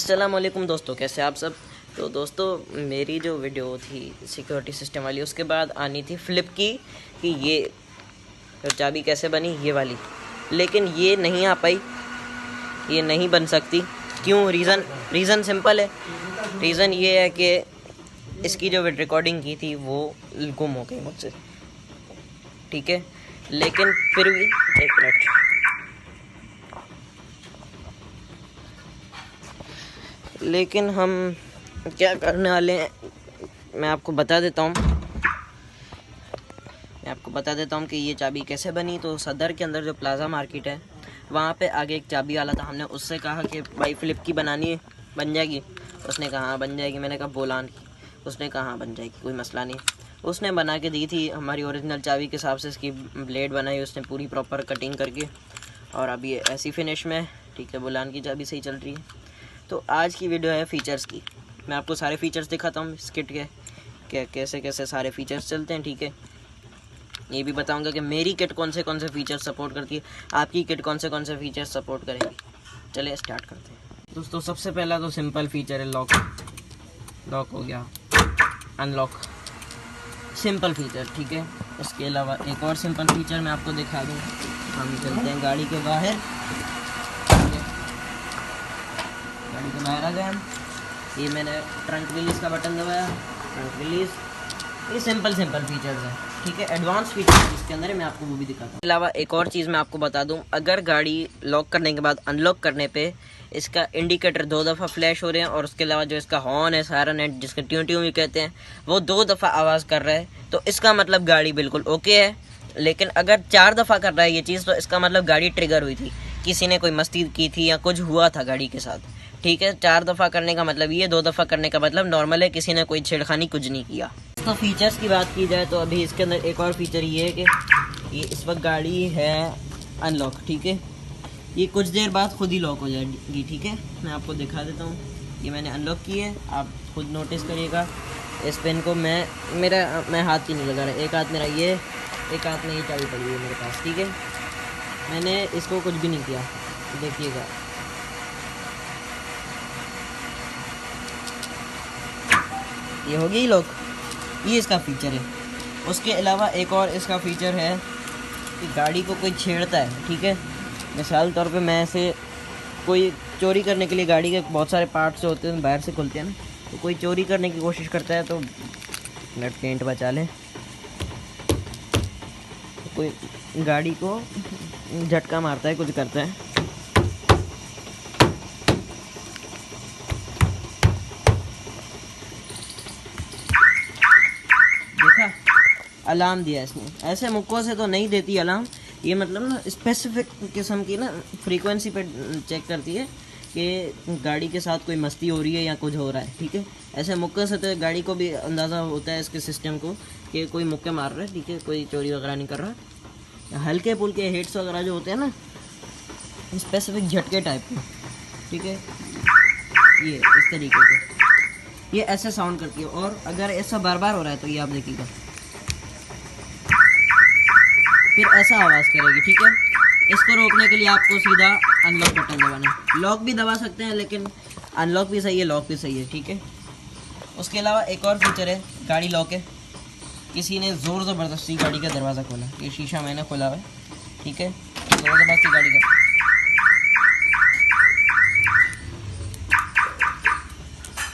अस्सलाम वालेकुम दोस्तों, कैसे आप सब। तो दोस्तों मेरी जो वीडियो थी सिक्योरिटी सिस्टम वाली, उसके बाद आनी थी फ्लिप की कि ये चाबी कैसे बनी ये वाली, लेकिन ये नहीं आ पाई, ये नहीं बन सकती। क्यों? रीज़न सिंपल है। रीज़न ये है कि इसकी जो रिकॉर्डिंग की थी वो गुम हो गई मुझसे, ठीक है। लेकिन फिर भी एक मिनट, लेकिन हम क्या करने वाले हैं मैं आपको बता देता हूँ कि ये चाबी कैसे बनी। तो सदर के अंदर जो प्लाज़ा मार्केट है वहाँ पे आगे एक चाबी वाला था। हमने उससे कहा कि भाई फ्लिप की बनानी है, बन जाएगी? उसने कहा हाँ बन जाएगी। मैंने कहा बोलान की? उसने कहा हाँ बन जाएगी, कोई मसला नहीं। उसने बना के दी थी हमारी ओरिजिनल चाबी के हिसाब से। इसकी ब्लेड बनाई उसने पूरी प्रॉपर कटिंग करके, और अभी ये ऐसी फिनिश में है, ठीक है। बोलान की चाबी सही चल रही है। तो आज की वीडियो है फ़ीचर्स की। मैं आपको सारे फ़ीचर्स दिखाता हूँ इस किट के, कैसे कैसे सारे फ़ीचर्स चलते हैं, ठीक है। ये भी बताऊँगा कि मेरी किट कौन से फ़ीचर्स सपोर्ट करती है, आपकी किट कौन से फ़ीचर्स सपोर्ट करेंगी। चलिए स्टार्ट करते हैं दोस्तों। सबसे पहला तो सिंपल फ़ीचर है लॉक हो गया, अनलॉक, सिंपल फ़ीचर, ठीक है। इसके अलावा एक और सिंपल फ़ीचर मैं आपको दिखा दूँ। हम चलते हैं गाड़ी के बाहर, गाड़ी के बाहर आ गए हम। ये मैंने ट्रंक रिलीज़ का बटन दबाया, ट्रंक रिलीज़। ये सिंपल फीचर्स हैं, ठीक है। एडवांस फीचर्स इसके अंदर है, मैं आपको वो भी दिखाता हूँ। इसके अलावा एक और चीज़ मैं आपको बता दूँ, अगर गाड़ी लॉक करने के बाद अनलॉक करने पे इसका इंडिकेटर 2 दफ़ा फ्लैश हो रहे हैं, और उसके अलावा जो इसका हॉर्न है, सायरन है, जिसका ट्यूं ट्यूं भी कहते हैं, वो 2 दफ़ा आवाज़ कर रहा है, तो इसका मतलब गाड़ी बिल्कुल ओके है। लेकिन अगर 4 दफ़ा कर रहा है ये चीज़, तो इसका मतलब गाड़ी ट्रिगर हुई थी, किसी ने कोई मस्ती की थी या कुछ हुआ था गाड़ी के साथ, ठीक है। 4 दफ़ा करने का मतलब ये, 2 दफ़ा करने का मतलब नॉर्मल है, किसी ने कोई छेड़खानी कुछ नहीं किया। तो फीचर्स की बात की जाए तो अभी इसके अंदर एक और फीचर ये है कि ये इस वक्त गाड़ी है अनलॉक, ठीक है। ये कुछ देर बाद खुद ही लॉक हो जाएगी, ठीक है। मैं आपको दिखा देता हूँ, ये मैंने अनलॉक की है, आप खुद नोटिस करिएगा। इस पेन को मैं हाथ ही नहीं लगा रहा, एक हाथ मेरा ये, एक हाथ में ये चाबी पड़ी हुई है मेरे पास, ठीक है। मैंने इसको कुछ भी नहीं किया, देखिएगा। ये हो गई लॉक, ये इसका फ़ीचर है। उसके अलावा एक और इसका फ़ीचर है कि गाड़ी को कोई छेड़ता है, ठीक है। मिसाल तौर पे मैं ऐसे कोई चोरी करने के लिए, गाड़ी के बहुत सारे पार्ट्स होते हैं बाहर से खुलते हैं ना, तो कोई चोरी करने की कोशिश करता है तो नट पेंट बचा ले, तो कोई गाड़ी को झटका मारता है, कुछ करता है, अलार्म दिया इसने। ऐसे मुक्कों से तो नहीं देती अलार्म, ये मतलब ना स्पेसिफिक किस्म की ना फ्रीक्वेंसी पे चेक करती है कि गाड़ी के साथ कोई मस्ती हो रही है या कुछ हो रहा है, ठीक है। ऐसे मुक्के से तो गाड़ी को भी अंदाज़ा होता है, इसके सिस्टम को, कि कोई मुक्के मार रहा है, ठीक है, कोई चोरी वगैरह नहीं कर रहा। हल्के पुल्के हिट्स वगैरह जो होते हैं ना, स्पेसिफिक झटके टाइप के, ठीक है, ये इस तरीके के, ये ऐसे साउंड करती है। और अगर ऐसा बार बार हो रहा है तो ये आप देखिएगा, फिर ऐसा आवाज़ करेगी, ठीक है। इसको रोकने के लिए आपको सीधा अनलॉक बटन दबाना है। लॉक भी दबा सकते हैं, लेकिन अनलॉक भी सही है, लॉक भी सही है, ठीक है। उसके अलावा एक और फीचर है, गाड़ी लॉक है, किसी ने ज़ोर ज़बरदस्ती गाड़ी का दरवाज़ा खोला, ये शीशा मैंने खोला है, ठीक है, ज़ोर ज़बरदस्ती गाड़ी का,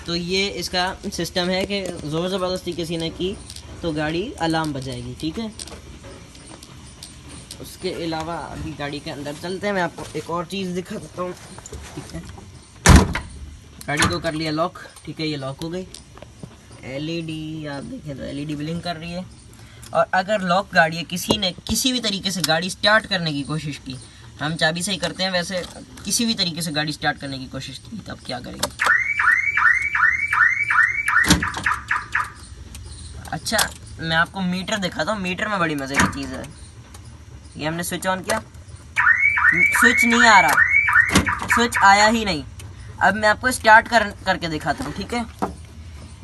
तो ये इसका सिस्टम है कि ज़ोर ज़बरदस्ती किसी ने की तो गाड़ी अलार्म बजाएगी, ठीक है। उसके अलावा अभी गाड़ी के अंदर चलते हैं, मैं आपको एक और चीज़ दिखा देता हूँ, ठीक है। गाड़ी को कर लिया लॉक, ठीक है, ये लॉक हो गई। एलईडी आप देखें तो एलईडी ब्लिंक कर रही है। और अगर लॉक गाड़ी है, किसी ने किसी भी तरीके से गाड़ी स्टार्ट करने की कोशिश की, हम चाबी से ही करते हैं वैसे, किसी भी तरीके से गाड़ी स्टार्ट करने की कोशिश की, तब क्या करेंगे? अच्छा, मैं आपको मीटर दिखाता हूँ। मीटर में बड़ी मज़े की चीज़ है। ये हमने स्विच ऑन किया, स्विच नहीं आ रहा, स्विच आया ही नहीं। अब मैं आपको स्टार्ट करके दिखाता हूँ, ठीक है।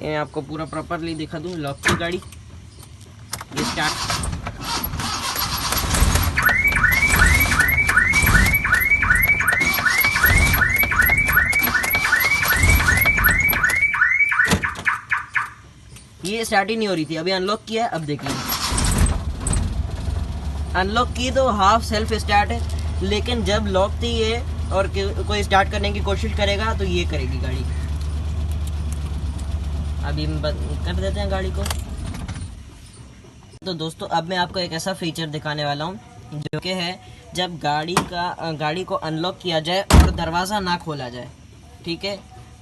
ये आपको पूरा प्रॉपरली दिखा दूँ, लॉक की गाड़ी, ये स्टार्ट, ये स्टार्ट ही नहीं हो रही थी, अभी अनलॉक किया है। अब देखिए अनलॉक की तो हाफ सेल्फ स्टार्ट है, लेकिन जब लॉक थी ये और कोई स्टार्ट करने की कोशिश करेगा तो ये करेगी गाड़ी। अभी हम कर देते हैं गाड़ी को। तो दोस्तों अब मैं आपको एक ऐसा फीचर दिखाने वाला हूँ जो कि है जब गाड़ी को अनलॉक किया जाए और दरवाज़ा ना खोला जाए, ठीक है,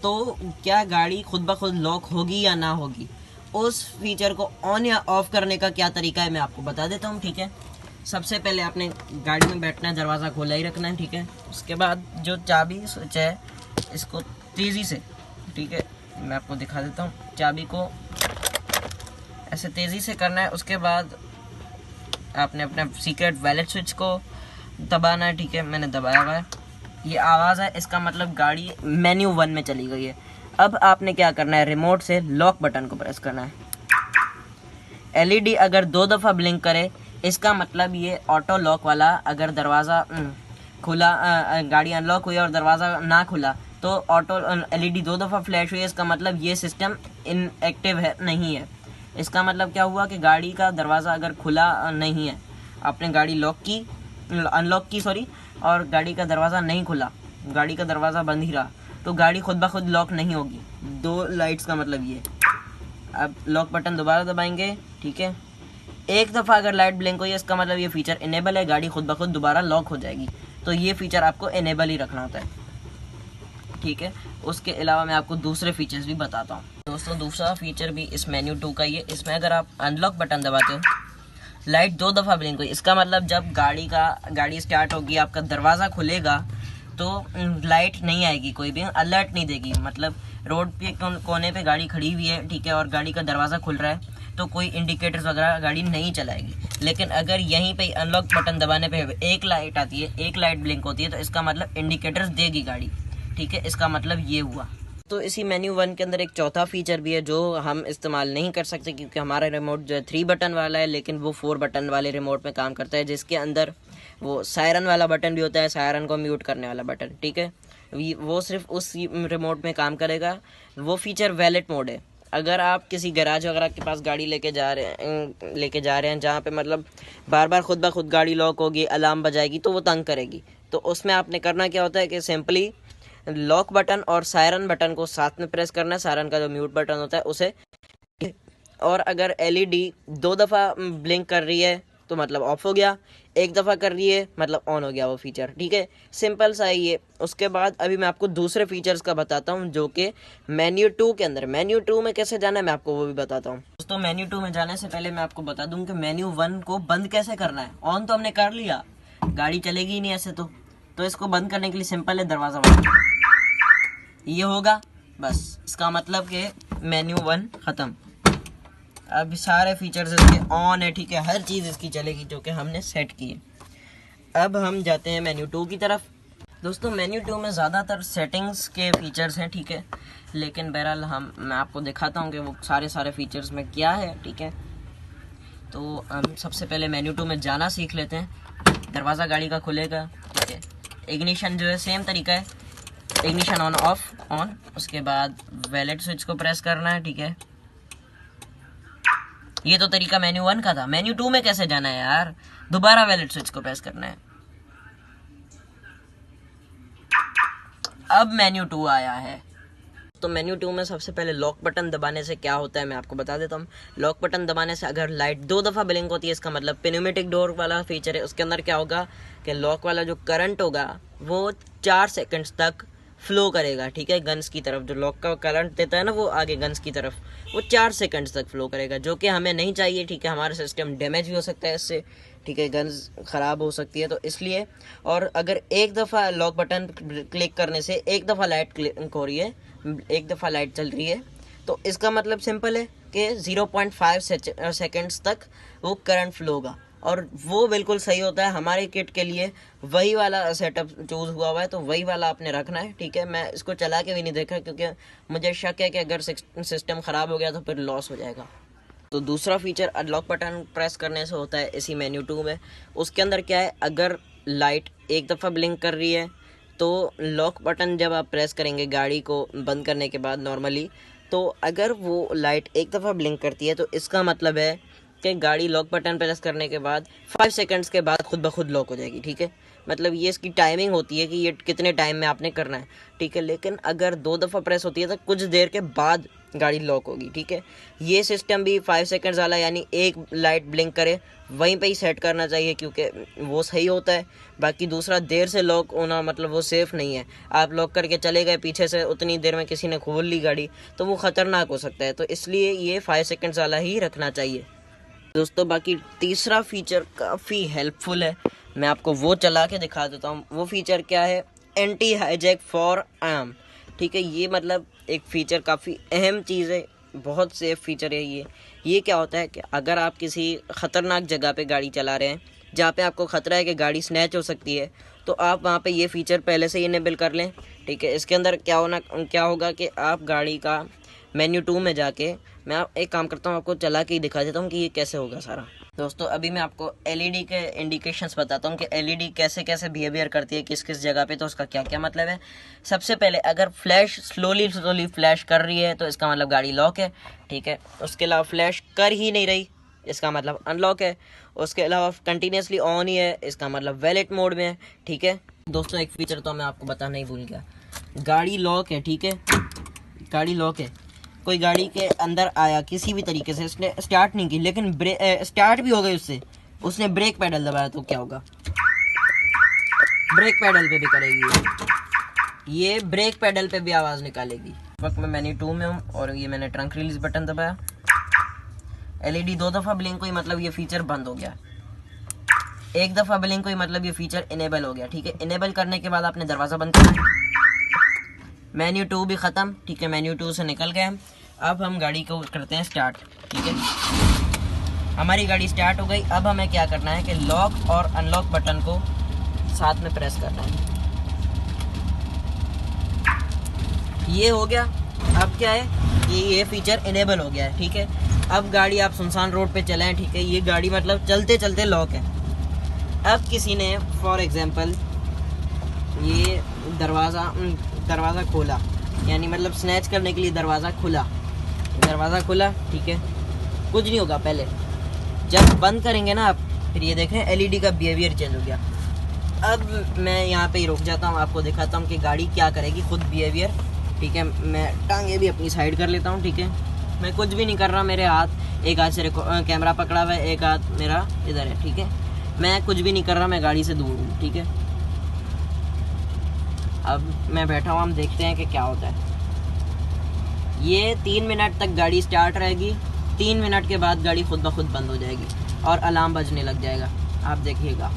तो क्या गाड़ी खुद ब खुद लॉक होगी या ना होगी। उस फीचर को ऑन या ऑफ करने का क्या तरीका है मैं आपको बता देता हूँ, ठीक है। सबसे पहले आपने गाड़ी में बैठना है, दरवाज़ा खोला ही रखना है, ठीक है। उसके बाद जो चाबी स्विच है इसको तेज़ी से, ठीक है, मैं आपको दिखा देता हूँ। चाबी को ऐसे तेज़ी से करना है। उसके बाद आपने अपने सीक्रेट वैलेट स्विच को दबाना है, ठीक है, मैंने दबाया हुआ है। ये आवाज़ है, इसका मतलब गाड़ी मेन्यू 1 में चली गई है। अब आपने क्या करना है, रिमोट से लॉक बटन को प्रेस करना है। एलईडी अगर 2 दफ़ा ब्लिंक करे इसका मतलब ये ऑटो लॉक वाला, अगर दरवाज़ा खुला, गाड़ी अनलॉक हुई और दरवाज़ा ना खुला तो ऑटो एलईडी 2 दफ़ा फ्लैश हुई, इसका मतलब ये सिस्टम इनएक्टिव है, नहीं है। इसका मतलब क्या हुआ कि गाड़ी का दरवाज़ा अगर खुला नहीं है, आपने गाड़ी अनलॉक की सॉरी, और गाड़ी का दरवाज़ा नहीं खुला, गाड़ी का दरवाज़ा बंद ही रहा, तो गाड़ी खुद ब खुद लॉक नहीं होगी। 2 लाइट्स का मतलब ये। अब लॉक बटन दोबारा दबाएंगे, ठीक है। एक दफ़ा अगर लाइट ब्लिंक हुई इसका मतलब ये फीचर इनेबल है, गाड़ी खुद ब खुद दोबारा लॉक हो जाएगी। तो ये फीचर आपको इनेबल ही रखना होता है, ठीक है। उसके अलावा मैं आपको दूसरे फीचर्स भी बताता हूँ। दोस्तों दूसरा फीचर भी इस मेन्यू 2 का ही है। इसमें अगर आप अनलॉक बटन दबाते हो, लाइट 2 दफ़ा ब्लिंक हुई, इसका मतलब जब गाड़ी स्टार्ट होगी, आपका दरवाज़ा खुलेगा तो लाइट नहीं आएगी, कोई भी अलर्ट नहीं देगी। मतलब रोड पे कोने पे गाड़ी खड़ी हुई है, ठीक है, और गाड़ी का दरवाज़ा खुल रहा है तो कोई इंडिकेटर्स वगैरह गाड़ी नहीं चलाएगी। लेकिन अगर यहीं पे अनलॉक बटन दबाने पे एक लाइट आती है, एक लाइट ब्लिंक होती है, तो इसका मतलब इंडिकेटर्स देगी गाड़ी, ठीक है। इसका मतलब ये हुआ। तो इसी मेन्यू 1 के अंदर एक चौथा फीचर भी है जो हम इस्तेमाल नहीं कर सकते क्योंकि हमारा रिमोट जो है 3 बटन वाला है, लेकिन वो 4 बटन वाले रिमोट में काम करता है, जिसके अंदर वो सायरन वाला बटन भी होता है, सायरन को म्यूट करने वाला बटन, ठीक है। वो सिर्फ उस रिमोट में काम करेगा। वो फीचर वैलेट मोड है। अगर आप किसी गैराज वगैरह के पास गाड़ी लेके जा रहे हैं जहाँ पे मतलब बार बार खुद ब खुद गाड़ी लॉक होगी, अलार्म बजाएगी तो वो तंग करेगी, तो उसमें आपने करना क्या होता है कि सिंपली लॉक बटन और सायरन बटन को साथ में प्रेस करना है, सायरन का जो म्यूट बटन होता है उसे। और अगर एलईडी 2 दफ़ा ब्लिंक कर रही है तो मतलब ऑफ हो गया, 1 दफ़ा कर रही है मतलब ऑन हो गया वो फीचर, ठीक है। सिंपल सा ही है। उसके बाद अभी मैं आपको दूसरे फीचर्स का बताता हूँ जो कि मेन्यू 2 के अंदर। मेन्यू 2 में कैसे जाना है मैं आपको वो भी बताता हूँ। दोस्तों मेन्यू 2 में जाने से पहले मैं आपको बता दूँ कि मेन्यू 1 को बंद कैसे करना है। ऑन तो हमने कर लिया, गाड़ी चलेगी ही नहीं ऐसे तो इसको बंद करने के लिए सिंपल है, दरवाज़ा बंद ये होगा बस। इसका मतलब कि मेन्यू 1 ख़त्म। अब सारे फीचर्स इसके ऑन है, ठीक है, हर चीज़ इसकी चलेगी जो कि हमने सेट की है। अब हम जाते हैं मेन्यू 2 की तरफ। दोस्तों मेन्यू 2 में ज़्यादातर सेटिंग्स के फीचर्स हैं, ठीक है, लेकिन बहरहाल मैं आपको दिखाता हूँ कि वो सारे फीचर्स में क्या है, ठीक है। तो हम सबसे पहले मेन्यू 2 में जाना सीख लेते हैं। दरवाज़ा गाड़ी का खुलेगा, ठीक है। इग्निशन जो है सेम तरीका है, इग्निशन ऑन ऑफ ऑन। उसके बाद वैलेट स्विच को प्रेस करना है, ठीक है। ये तो तरीका मेन्यू 1 का था। मेन्यू 2 में कैसे जाना है यार, दोबारा वैलेट स्विच को प्रेस करना है। अब मेन्यू 2 आया है। तो मेन्यू 2 में सबसे पहले लॉक बटन दबाने से क्या होता है मैं आपको बता देता हूँ। लॉक बटन दबाने से अगर लाइट 2 दफ़ा ब्लिंक होती है, इसका मतलब पिनोमेटिक डोर वाला फीचर है, उसके अंदर क्या होगा कि लॉक वाला जो करंट होगा वो 4 सेकंड्स तक फ्लो करेगा, ठीक है। गन्स की तरफ जो लॉक का करंट देता है ना वो आगे गन्स की तरफ, वो 4 सेकंड्स तक फ्लो करेगा, जो कि हमें नहीं चाहिए, ठीक है। हमारा सिस्टम डैमेज भी हो सकता है इससे, ठीक है, गन्स ख़राब हो सकती है, तो इसलिए। और अगर एक दफ़ा लॉक बटन क्लिक करने से एक दफ़ा लाइट क्लिक हो रही है, एक दफ़ा लाइट चल रही है, तो इसका मतलब सिंपल है कि 0.5 सेकेंड्स तक वो करंट फ्लो होगा। और वो बिल्कुल सही होता है हमारे किट के लिए। वही वाला सेटअप चूज़ हुआ हुआ है, तो वही वाला आपने रखना है, ठीक है। मैं इसको चला के भी नहीं देखा क्योंकि मुझे शक है कि अगर सिस्टम ख़राब हो गया तो फिर लॉस हो जाएगा। तो दूसरा फीचर अनलॉक बटन प्रेस करने से होता है इसी मेन्यू 2 में। उसके अंदर क्या है, अगर लाइट एक दफ़ा ब्लिंक कर रही है तो लॉक बटन जब आप प्रेस करेंगे गाड़ी को बंद करने के बाद नॉर्मली, तो अगर वो लाइट एक दफ़ा ब्लिंक करती है तो इसका मतलब है कि गाड़ी लॉक बटन प्रेस करने के बाद 5 सेकंड्स के बाद खुद ब खुद लॉक हो जाएगी। ठीक है, मतलब ये इसकी टाइमिंग होती है कि ये कितने टाइम में आपने करना है। ठीक है, लेकिन अगर 2 दफ़ा प्रेस होती है तो कुछ देर के बाद गाड़ी लॉक होगी। ठीक है, ये सिस्टम भी 5 सेकंड्स वाला, यानी एक लाइट ब्लिंक करे वहीं पे ही सेट करना चाहिए, क्योंकि वो सही होता है। बाकी दूसरा देर से लॉक होना मतलब वो सेफ़ नहीं है। आप लॉक करके चले गए पीछे से, उतनी देर में किसी ने खोल ली गाड़ी, तो वो ख़तरनाक हो सकता है। तो इसलिए ये 5 सेकंड्स वाला ही रखना चाहिए दोस्तों। बाकी तीसरा फीचर काफ़ी हेल्पफुल है, मैं आपको वो चला के दिखा देता हूँ। वो फीचर क्या है? Anti hijack for arm. ठीक है, ये मतलब एक फ़ीचर काफ़ी अहम चीज़ है, बहुत सेफ फीचर है ये क्या होता है कि अगर आप किसी ख़तरनाक जगह पे गाड़ी चला रहे हैं जहाँ पे आपको ख़तरा है कि गाड़ी स्नैच हो सकती है, तो आप वहाँ पे ये फ़ीचर पहले से ही इनेबल कर लें। ठीक है, इसके अंदर क्या होगा कि आप गाड़ी का मेन्यू 2 में जाके, मैं एक काम करता हूँ, आपको चला के ही दिखा देता हूँ कि ये कैसे होगा सारा। दोस्तों अभी मैं आपको एलईडी के इंडिकेशंस बताता हूँ कि एलईडी कैसे कैसे बिहेवियर करती है किस किस जगह पे, तो उसका क्या क्या मतलब है। सबसे पहले अगर फ्लैश स्लोली फ्लैश कर रही है तो इसका मतलब गाड़ी लॉक है। ठीक है, उसके अलावा फ्लैश कर ही नहीं रही, इसका मतलब अनलॉक है। उसके अलावा कंटिन्यूसली ऑन ही है, इसका मतलब वैलेट मोड में है। ठीक है दोस्तों, एक फीचर तो मैं आपको बताना ही भूल गया, गाड़ी लॉक है। ठीक है, गाड़ी लॉक है, कोई गाड़ी के अंदर आया किसी भी तरीके से, उसने स्टार्ट नहीं की लेकिन स्टार्ट भी हो गई उसने ब्रेक पैडल दबाया तो क्या होगा? ब्रेक पैडल पे भी करेगी ये ब्रेक पैडल पे भी आवाज़ निकालेगी। इस वक्त मैं मेन्यू 2 में हूँ और ये मैंने ट्रंक रिलीज बटन दबाया, एलईडी 2 दफ़ा ब्लिंक हुई, मतलब ये फीचर बंद हो गया। 1 दफ़ा ब्लिंक हुई मतलब ये फीचर इनेबल हो गया। ठीक है, इनेबल करने के बाद आपने दरवाज़ा बंद करना है। मेन्यू 2 भी ख़त्म। ठीक है, मेन्यू 2 से निकल गए हम। अब हम गाड़ी को करते हैं स्टार्ट। ठीक है, हमारी गाड़ी स्टार्ट हो गई। अब हमें क्या करना है कि लॉक और अनलॉक बटन को साथ में प्रेस करना है। ये हो गया। अब क्या है कि ये फीचर इनेबल हो गया है। ठीक है, अब गाड़ी आप सुनसान रोड पे चलाएं। ठीक है, ये गाड़ी मतलब चलते चलते लॉक है। अब किसी ने फॉर एग्जांपल ये दरवाज़ा खोला, यानी मतलब स्नैच करने के लिए दरवाज़ा खुला। ठीक है, कुछ नहीं होगा। पहले जब बंद करेंगे ना आप, फिर ये देखें एलईडी का बिहेवियर चेंज हो गया। अब मैं यहाँ पे ही रुक जाता हूँ, आपको दिखाता हूँ कि गाड़ी क्या करेगी खुद बिहेवियर। ठीक है, मैं टांगे भी अपनी साइड कर लेता हूँ। ठीक है, मैं कुछ भी नहीं कर रहा, मेरे हाथ एक हाथ से कैमरा पकड़ा हुआ है, एक हाथ मेरा इधर है। ठीक है, मैं कुछ भी नहीं कर रहा, मैं गाड़ी से दूर हूँ। ठीक है, अब मैं बैठा हूँ, हम देखते हैं कि क्या होता है। ये 3 मिनट तक गाड़ी स्टार्ट रहेगी, 3 मिनट के बाद गाड़ी खुद ब खुद बंद हो जाएगी और अलार्म बजने लग जाएगा। आप देखिएगा।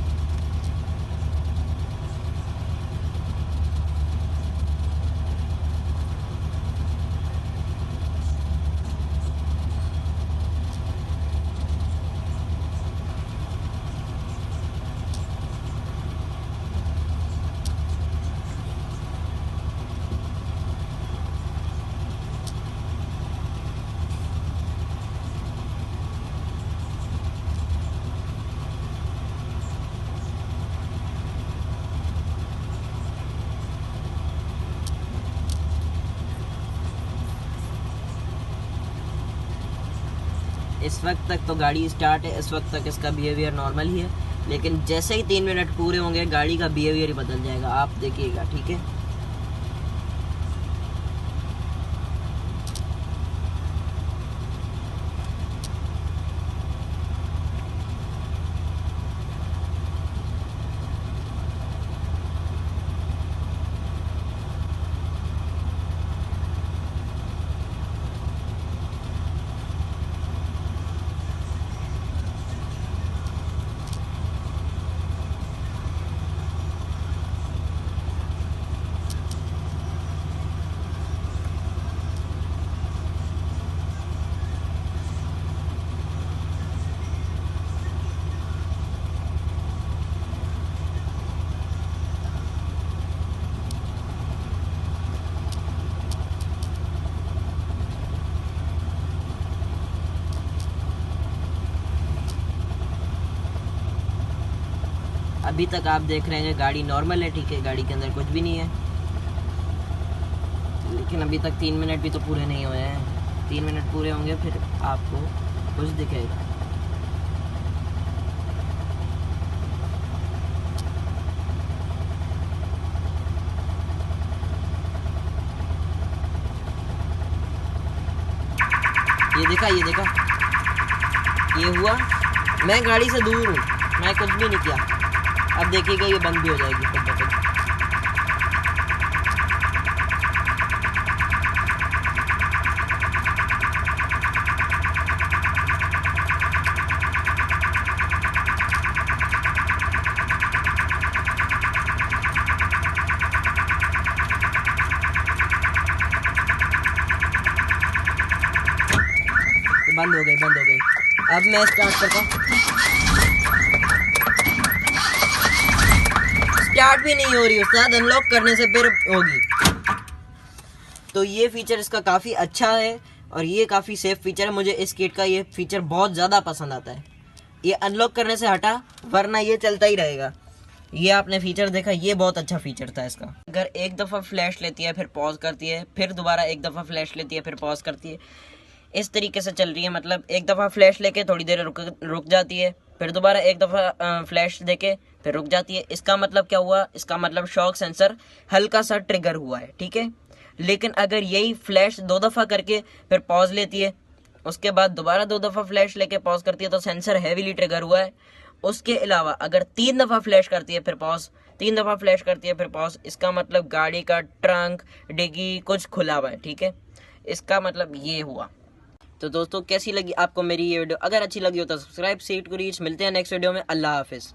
इस वक्त तक तो गाड़ी स्टार्ट है, इस वक्त तक इसका बिहेवियर नॉर्मल ही है, लेकिन जैसे ही 3 मिनट पूरे होंगे गाड़ी का बिहेवियर ही बदल जाएगा। आप देखिएगा। ठीक है, अभी तक आप देख रहे हैं गाड़ी नॉर्मल है। ठीक है, गाड़ी के अंदर कुछ भी नहीं है, लेकिन अभी तक 3 मिनट भी तो पूरे नहीं हुए हैं। 3 मिनट पूरे होंगे फिर आपको कुछ दिखेगा। ये देखा, ये देखा, ये हुआ। मैं गाड़ी से दूर हूँ, मैं कुछ भी नहीं किया। अब देखिएगा ये बंद भी हो जाएगी खुद ब खुद। बंद हो गई, बंद हो गई। अब मैं स्टार्ट करता हूँ। स्टार्ट भी नहीं हो रही, उस्ताद अनलॉक करने से फिर होगी। तो ये फीचर इसका काफ़ी अच्छा है और ये काफ़ी सेफ फीचर है। मुझे इस किट का ये फीचर बहुत ज़्यादा पसंद आता है। ये अनलॉक करने से हटा, वरना ये चलता ही रहेगा। ये आपने फीचर देखा, ये बहुत अच्छा फीचर था इसका। अगर एक दफ़ा फ्लैश लेती है फिर पॉज करती है, फिर दोबारा एक दफ़ा फ्लैश लेती है फिर पॉज करती है, इस तरीके से चल रही है। मतलब एक दफ़ा फ्लैश लेके थोड़ी देर रुक जाती है, फिर दोबारा एक दफ़ा फ्लैश देके फिर रुक जाती है। इसका मतलब क्या हुआ? इसका मतलब शॉक सेंसर हल्का सा ट्रिगर हुआ है, ठीक है। लेकिन अगर यही फ्लैश 2 दफ़ा करके फिर पॉज लेती है, उसके बाद दोबारा 2 दफ़ा फ्लैश लेके पॉज करती है, तो सेंसर हैवीली ट्रिगर हुआ है। उसके अलावा अगर 3 दफ़ा फ्लैश करती है फिर पॉज, 3 दफ़ा फ्लैश करती है फिर पॉज, इसका मतलब गाड़ी का ट्रंक, डिग्गी कुछ खुला हुआ है, ठीक है। इसका मतलब ये हुआ। तो दोस्तों कैसी लगी आपको मेरी ये वीडियो? अगर अच्छी लगी हो तो सब्सक्राइब, सीट को रीच। मिलते हैं नेक्स्ट वीडियो में। अल्लाह हाफिज़।